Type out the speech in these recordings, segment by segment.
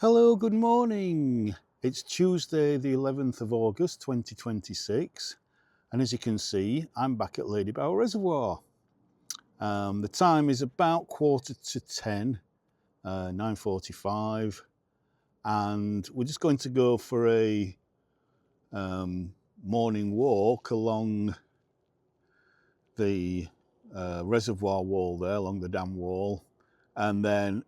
Hello, good morning. It's Tuesday, the 11th of August 2026, and as you can see, I'm back at Ladybower Reservoir. The time is about 9:45, 9:45, and we're just going to go for a morning walk along the reservoir wall there, along the dam wall, and then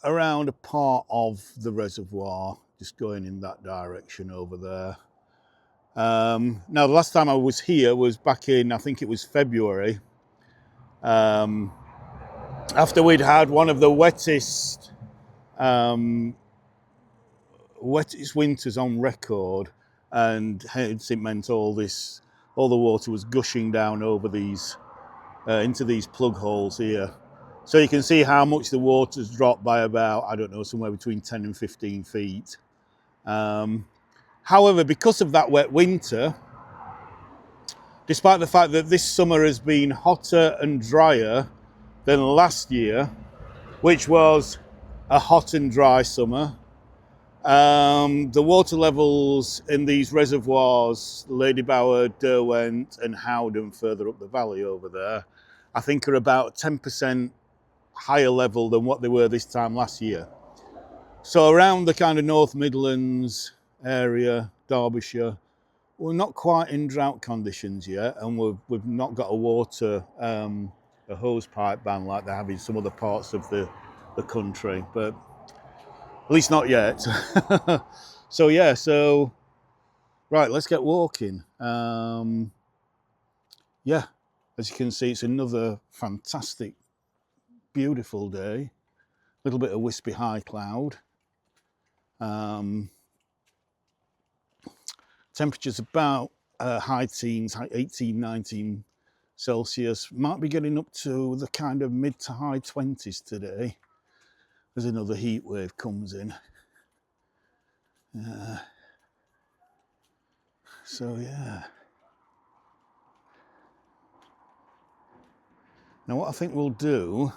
around a part of the reservoir, just going in that direction over there. Now, the last time I was here was back in, I think it was February, after we'd had one of the wettest winters on record, and hence it meant all the water was gushing down over these into these plug holes here. So you can see how much the water's dropped by about, I don't know, somewhere between 10 and 15 feet. However, because of that wet winter, despite the fact that this summer has been hotter and drier than last year, which was a hot and dry summer, the water levels in these reservoirs, Ladybower, Derwent and Howden, further up the valley over there, I think are about 10% higher level than what they were this time last year. So around the kind of North Midlands area, Derbyshire, we're not quite in drought conditions yet, and we've not got a hose pipe ban like they have in some other parts of the country, but at least not yet. So right, let's get walking. Yeah, as you can see, it's another fantastic, beautiful day. A little bit of wispy high cloud. Temperatures about high teens, 18, 19 Celsius. Might be getting up to the kind of mid to high 20s today as another heat wave comes in. So yeah. Now what I think we'll do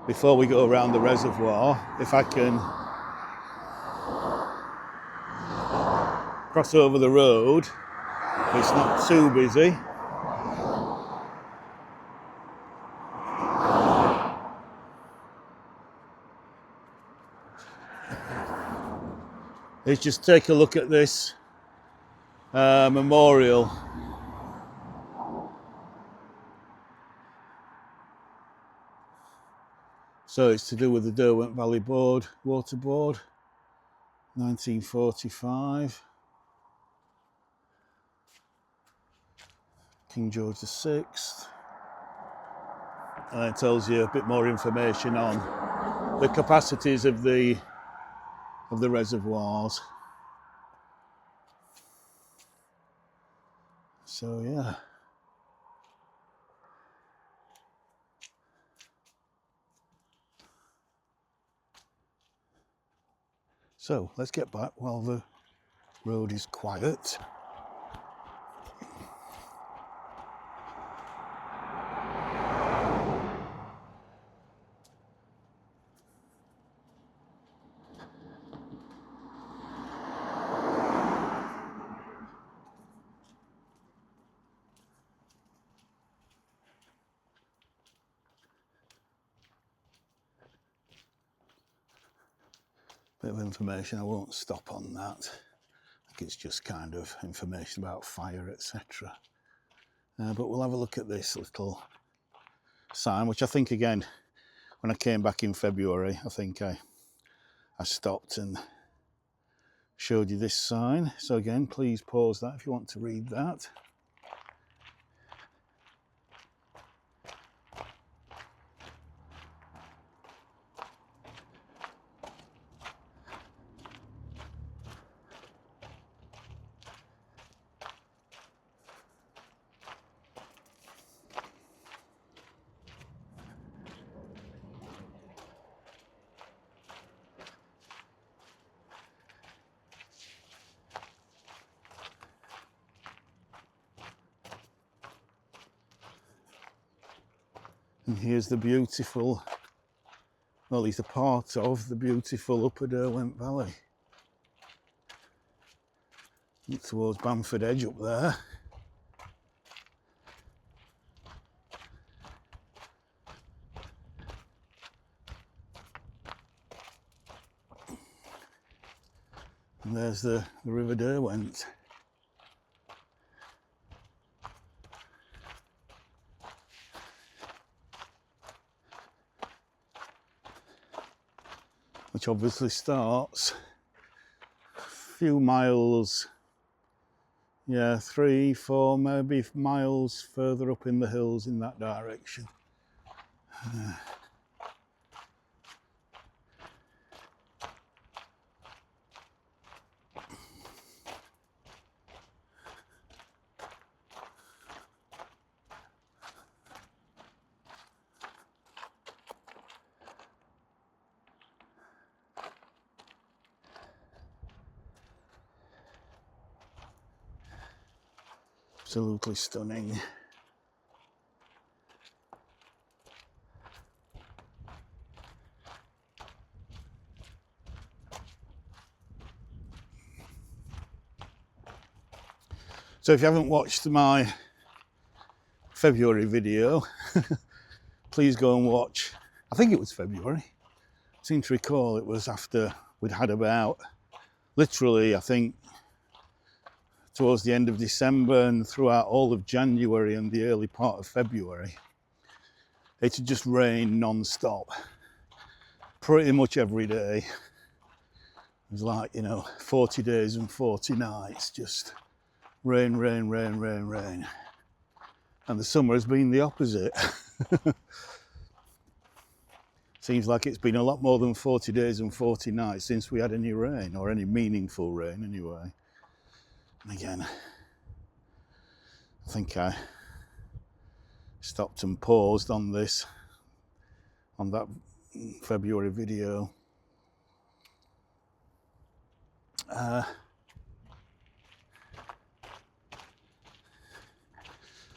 before we go around the reservoir, if I can cross over the road, it's not too busy. Is just take a look at this memorial. So it's to do with the Derwent Valley Board, Water Board, 1945. King George VI. And it tells you a bit more information on the capacities of the reservoirs. So yeah. So let's get back while the road is quiet. Bit of information, I won't stop on that. I think it's just kind of information about fire, etc. But we'll have a look at this little sign, which I think, again, when I came back in February, I think I stopped and showed you this sign. So again, please pause that if you want to read that. And here's the beautiful well, he's a part of the beautiful Upper Derwent Valley. Up towards Bamford Edge up there. And there's the River Derwent. Which obviously starts a few miles, yeah, 3, 4, maybe miles further up in the hills in that direction. Absolutely stunning. So if you haven't watched my February video, please go and watch. I think it was February. I seem to recall it was after we'd had about, literally, I think, towards the end of December and throughout all of January and the early part of February. It had just rained non-stop, pretty much every day. It was like, 40 days and 40 nights, just rain, rain, rain, rain, rain. And the summer has been the opposite. Seems like it's been a lot more than 40 days and 40 nights since we had any rain, or any meaningful rain anyway. And again, I think I stopped and paused on this, on that February video.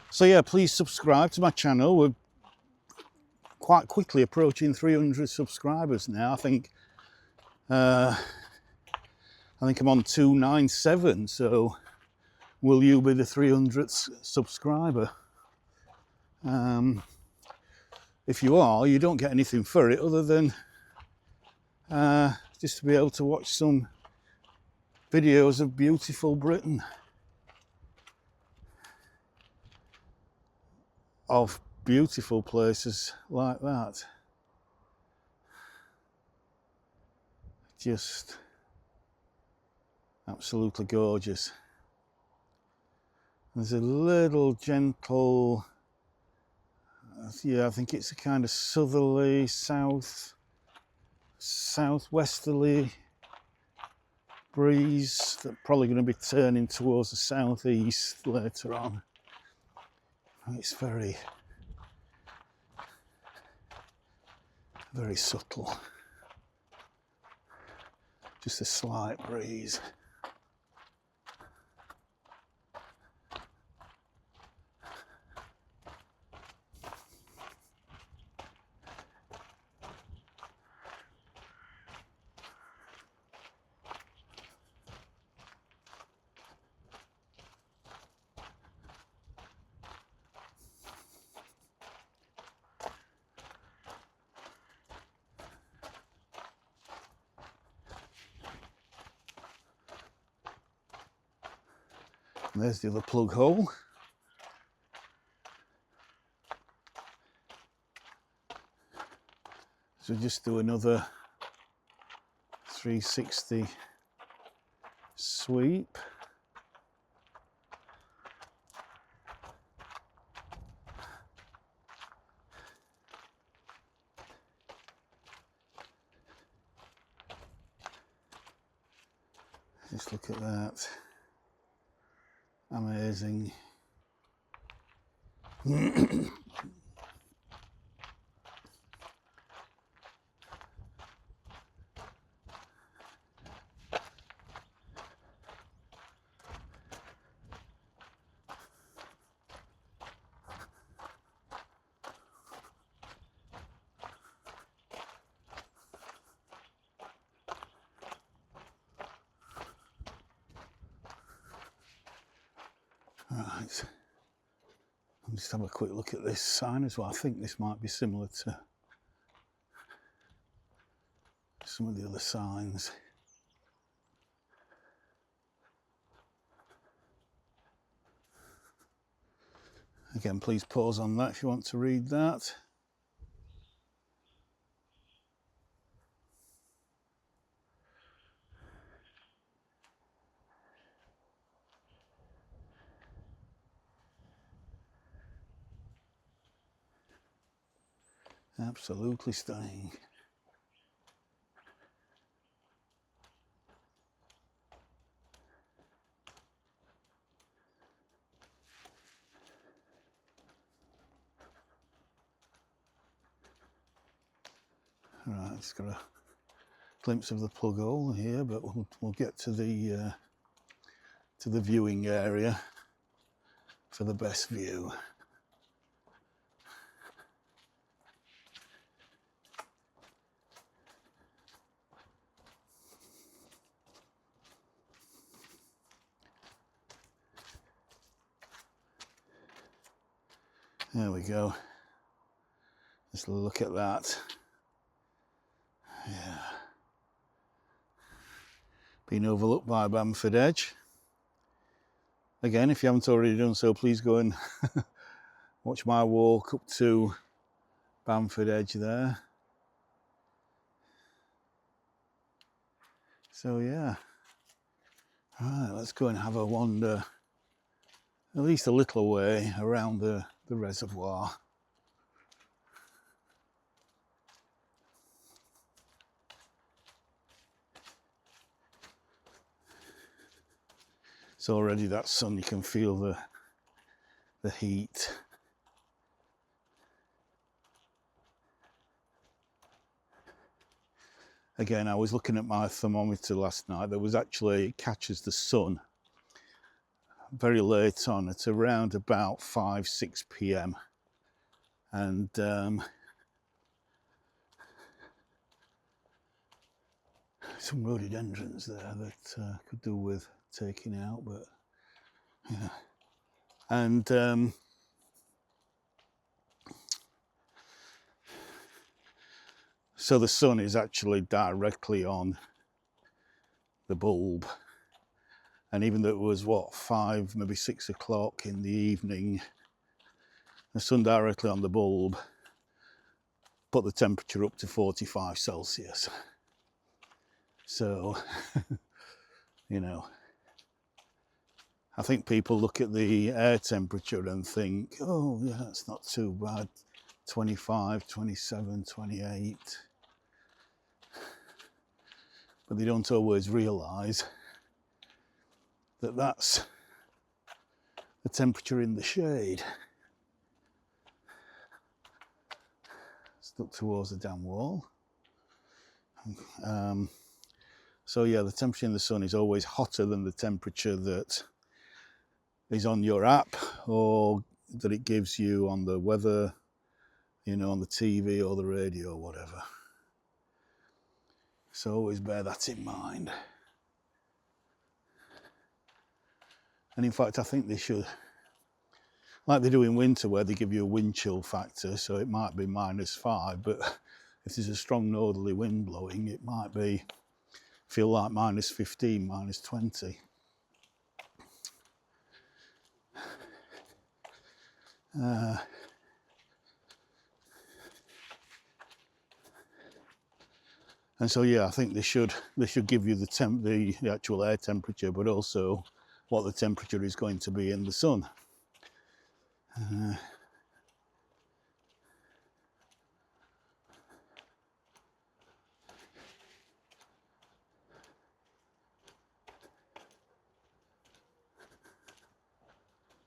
So yeah, please subscribe to my channel. We're quite quickly approaching 300 subscribers now. I think I'm on 297, so will you be the 300th subscriber? If you are, you don't get anything for it other than just to be able to watch some videos of beautiful Britain, of beautiful places like that. Just absolutely gorgeous. There's a little gentle, yeah, I think it's a kind of southerly, southwesterly breeze that's probably going to be turning towards the southeast later on. It's very, very subtle. Just a slight breeze. And there's the other plug hole. So just do another 360 sweep. Just look at that. Amazing. Right, I'll just have a quick look at this sign as well. I think this might be similar to some of the other signs. Again, please pause on that if you want to read that. Absolutely stunning. Right, it's got a glimpse of the plug hole here, but we'll get to the viewing area for the best view. There we go. Just look at that. Yeah. Being overlooked by Bamford Edge. Again, if you haven't already done so, please go and watch my walk up to Bamford Edge there. So yeah. Right, let's go and have a wander at least a little way around the reservoir. So already that sun, you can feel the heat. Again, I was looking at my thermometer last night. There was actually, it catches the sun very late on at around about 5-6 p.m. and some rhododendrons there that could do with taking out, but yeah. And so the sun is actually directly on the bulb, and even though it was what, 5, maybe 6 o'clock in the evening, the sun directly on the bulb put the temperature up to 45 Celsius. So you know, I think people look at the air temperature and think, oh yeah, it's not too bad, 25, 27, 28. But they don't always realise that that's the temperature in the shade. Stuck towards the dam wall. So yeah, the temperature in the sun is always hotter than the temperature that is on your app or that it gives you on the weather, you know, on the TV or the radio or whatever. So always bear that in mind. And in fact, I think they should, like they do in winter where they give you a wind chill factor, so it might be -5, but if there's a strong northerly wind blowing, it might feel like -15, -20. And so yeah, I think they should give you the actual air temperature, but also what the temperature is going to be in the sun.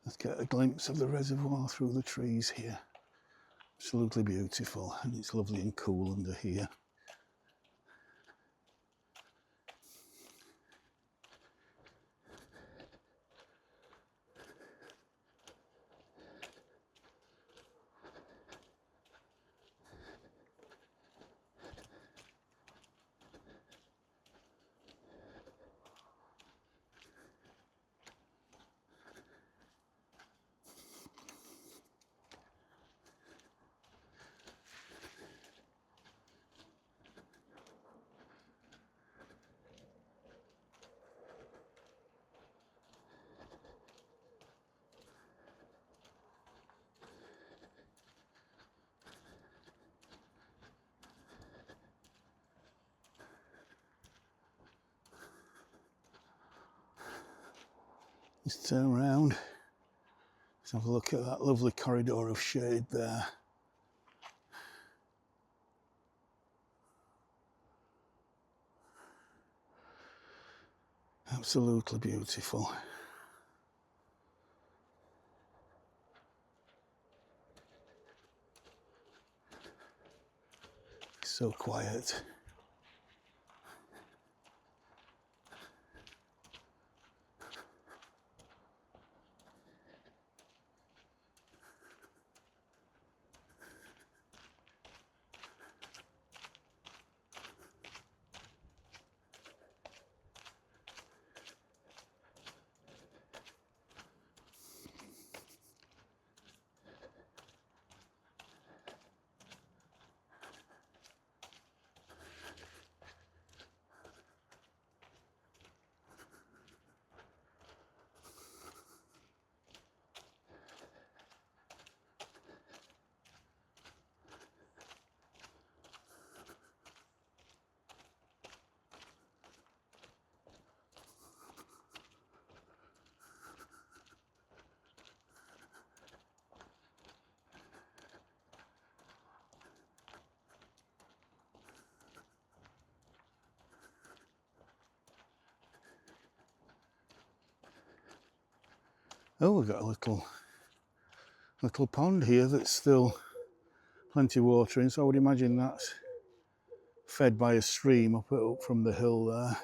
Let's get a glimpse of the reservoir through the trees here. Absolutely beautiful, and it's lovely and cool under here. Just turn around. Let's have a look at that lovely corridor of shade there. Absolutely beautiful. So quiet. Oh, we've got a little pond here that's still plenty of water in, so I would imagine that's fed by a stream up from the hill there.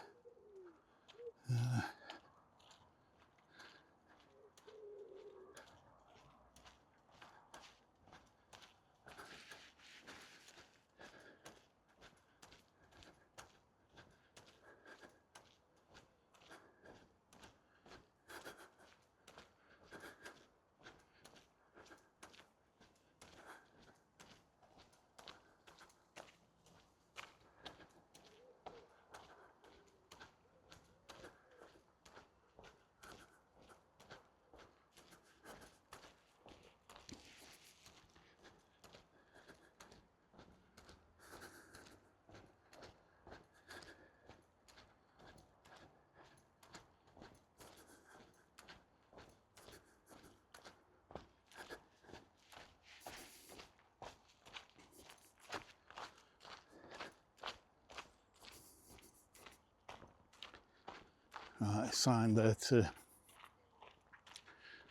Right, sign there to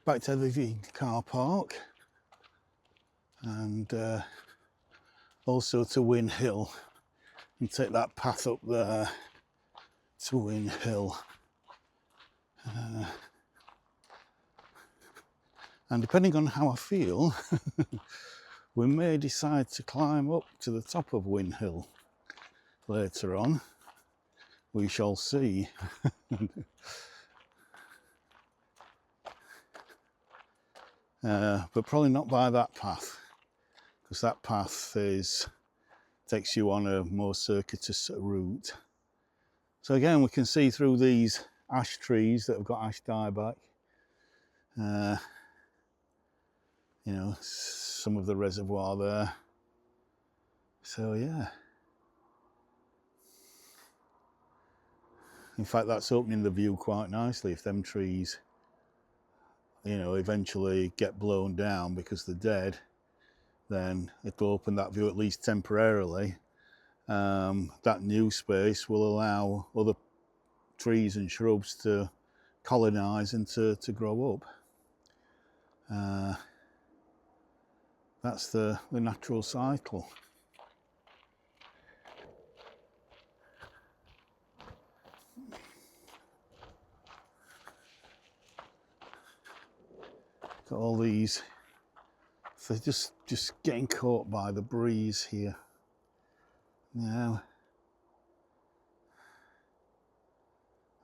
back to the car park, and also to Win Hill, and take that path up there to Win Hill. And depending on how I feel, we may decide to climb up to the top of Win Hill later on. We shall see. But probably not by that path, because that path takes you on a more circuitous route. So again, we can see through these ash trees that have got ash dieback, you know, some of the reservoir there. So yeah. In fact, that's opening the view quite nicely. If them trees, you know, eventually get blown down because they're dead, then it'll open that view at least temporarily. That new space will allow other trees and shrubs to colonize and to grow up. That's the natural cycle. Got all these, they're just getting caught by the breeze here now.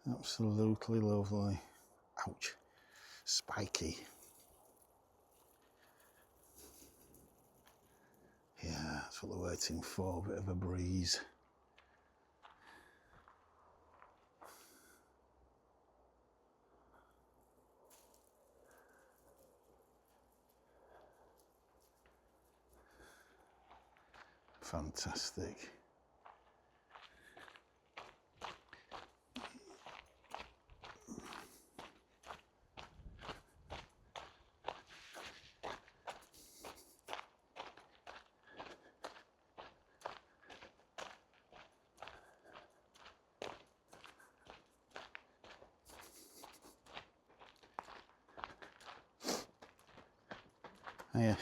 Absolutely lovely. Ouch, spiky. Yeah, that's what they're waiting for, a bit of a breeze. Fantastic. Yeah.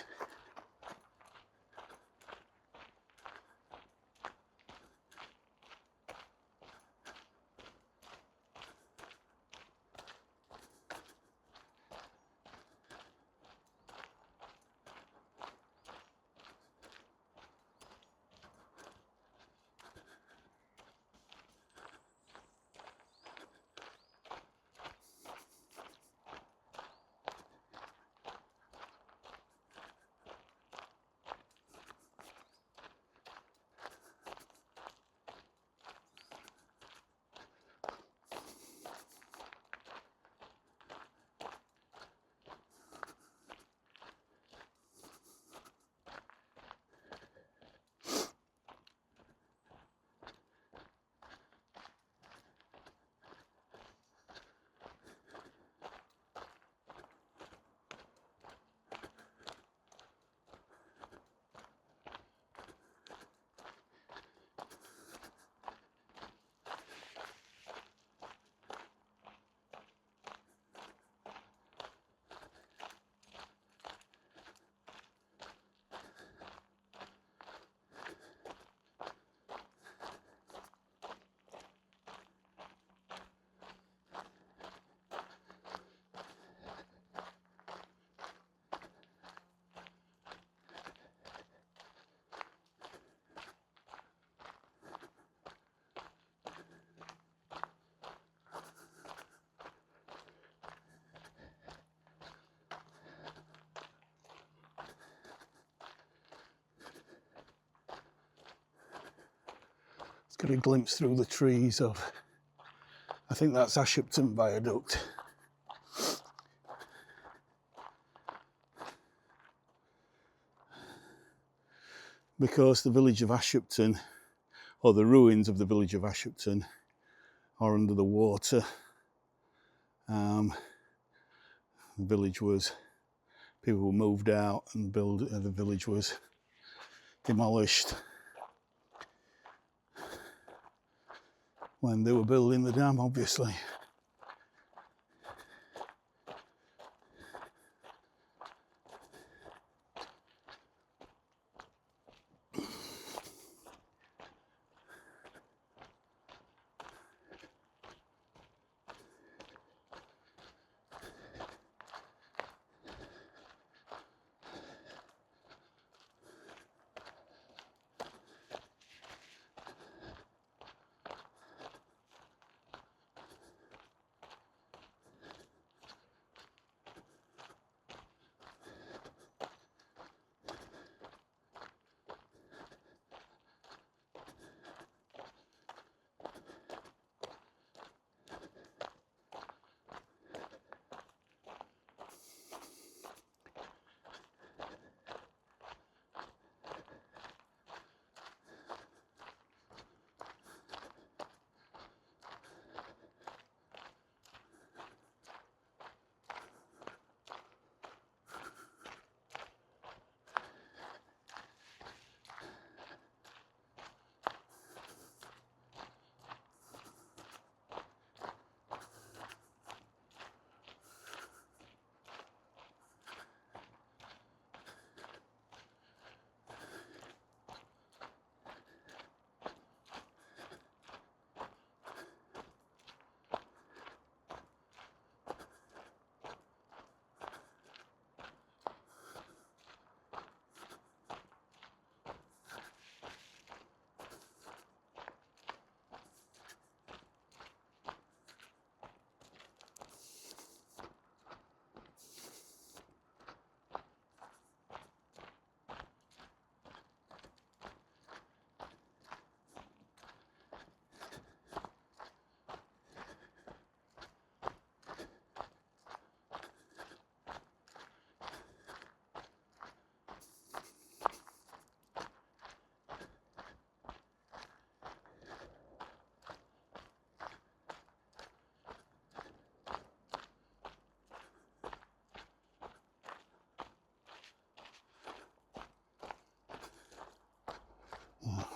Got a glimpse through the trees of, I think that's Ashupton Viaduct. Because the village of Ashupton, or the ruins of the village of Ashupton, are under the water. The village was, people moved out and the village was demolished when they were building the dam, obviously.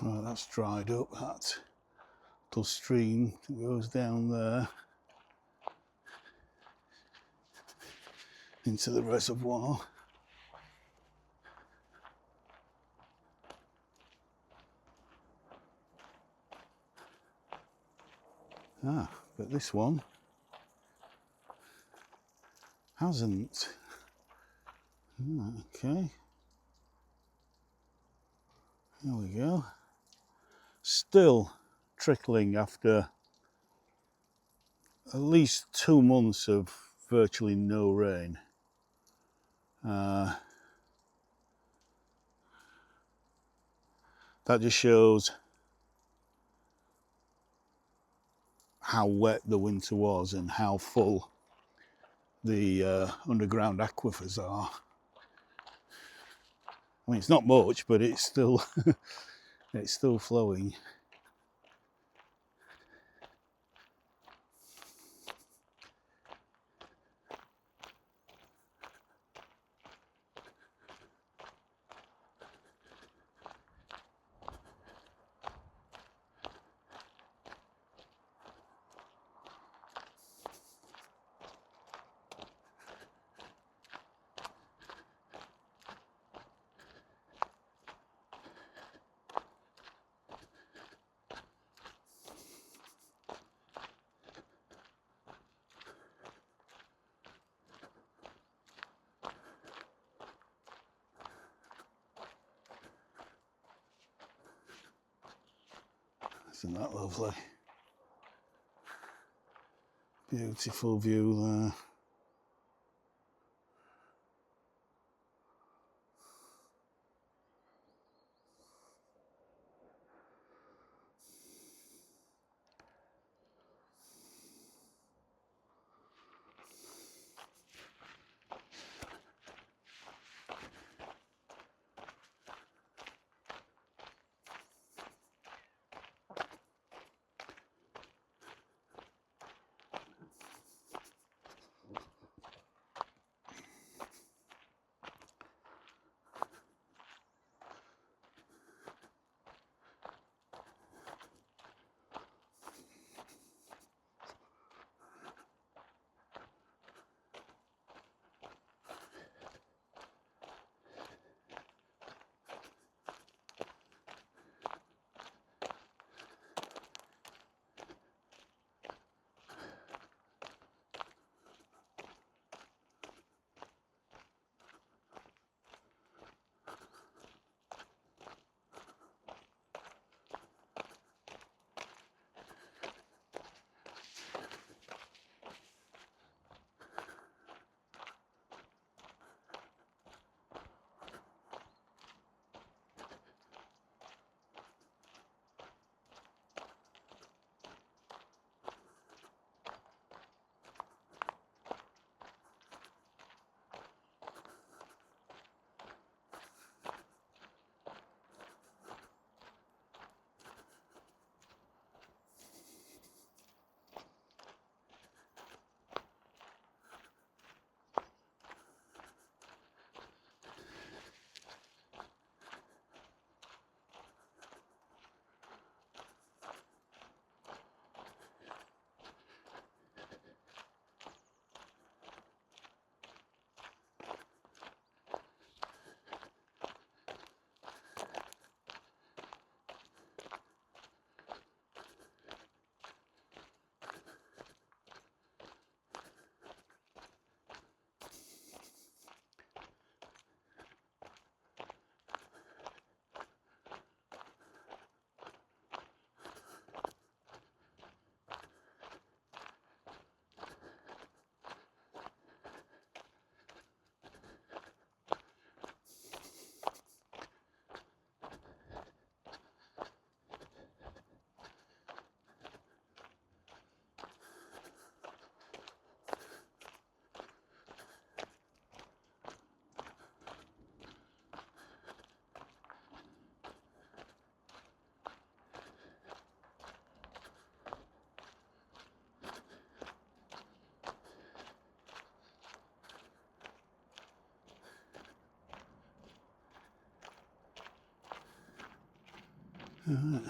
Right, that's dried up, that little stream that goes down there into the reservoir. But this one hasn't. Okay. There we go. Still trickling after at least 2 months of virtually no rain. That just shows how wet the winter was and how full the underground aquifers are. I mean, it's not much, but it's still it's still flowing. Isn't that lovely? Beautiful view there.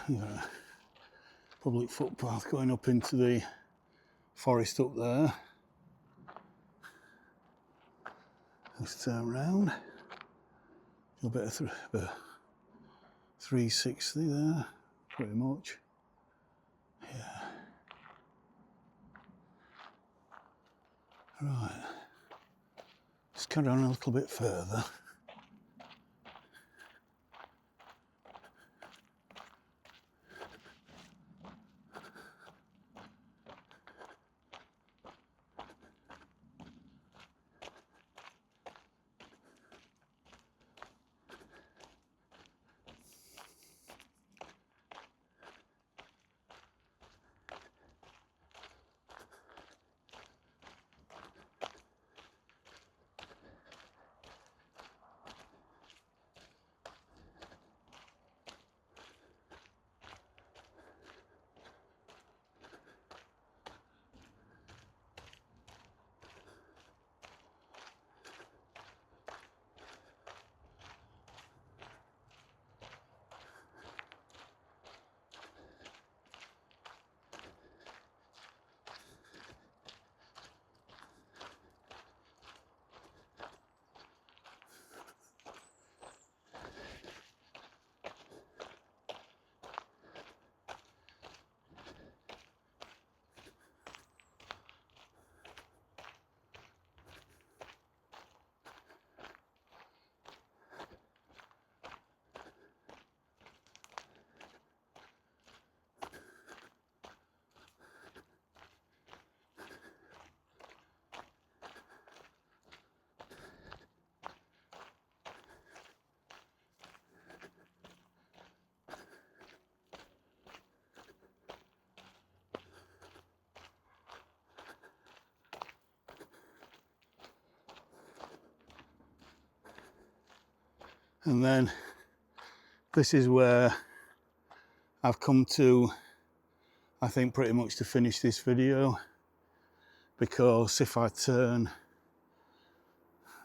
Yeah. Public footpath going up into the forest up there. Let's turn round. A bit of 360 there, pretty much. Yeah. Right, let's carry on a little bit further. And then this is where I've come to, I think, pretty much to finish this video, because if I turn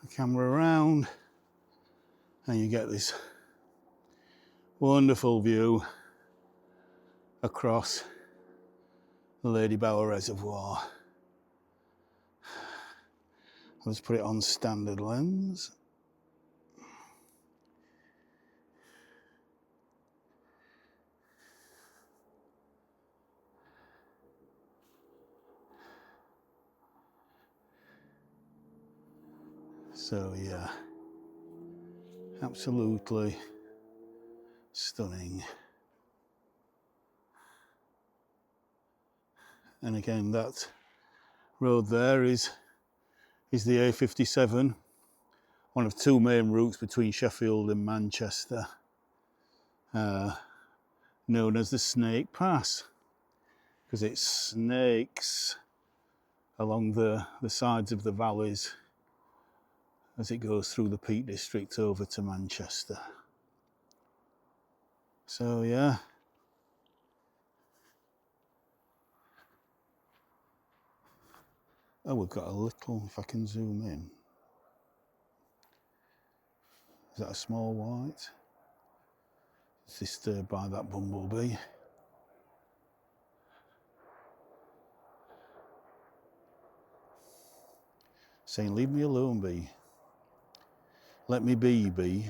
the camera around and you get this wonderful view across the Ladybower Reservoir. I'll just put it on standard lens. So yeah, absolutely stunning. And again, that road there is the A57, one of two main routes between Sheffield and Manchester, known as the Snake Pass, because it snakes along the sides of the valleys as it goes through the Peak District over to Manchester. So yeah. Oh, we've got a little, if I can zoom in. Is that a small white? It's disturbed by that bumblebee. Saying, leave me alone, bee. Let me be, bee.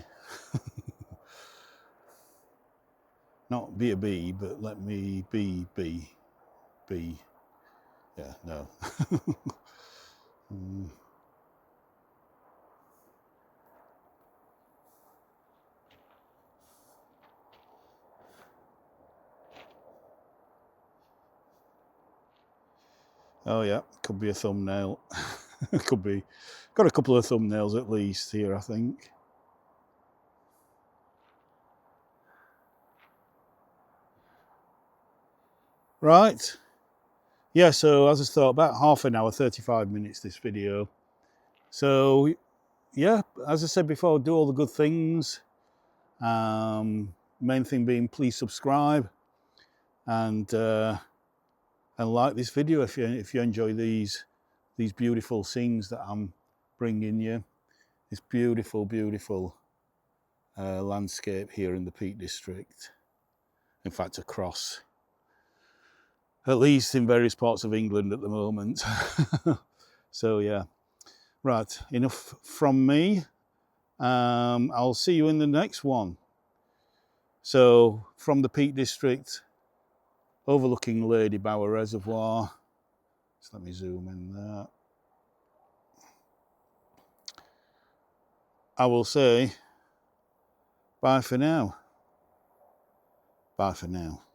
Not be a bee, but let me be, bee. Bee. Yeah, no. Oh yeah, could be a thumbnail. Could be. Got a couple of thumbnails at least here, I think. Right. Yeah, so as I thought, about half an hour, 35 minutes this video. So yeah, as I said before, do all the good things. Main thing being, please subscribe and like this video if you enjoy these beautiful scenes that I'm bringing you. This beautiful landscape here in the Peak District. In fact, across, at least in various parts of England at the moment. So yeah, right, enough from me. I'll see you in the next one. So from the Peak District, overlooking Ladybower Reservoir. Just let me zoom in there. I will say bye for now. Bye for now.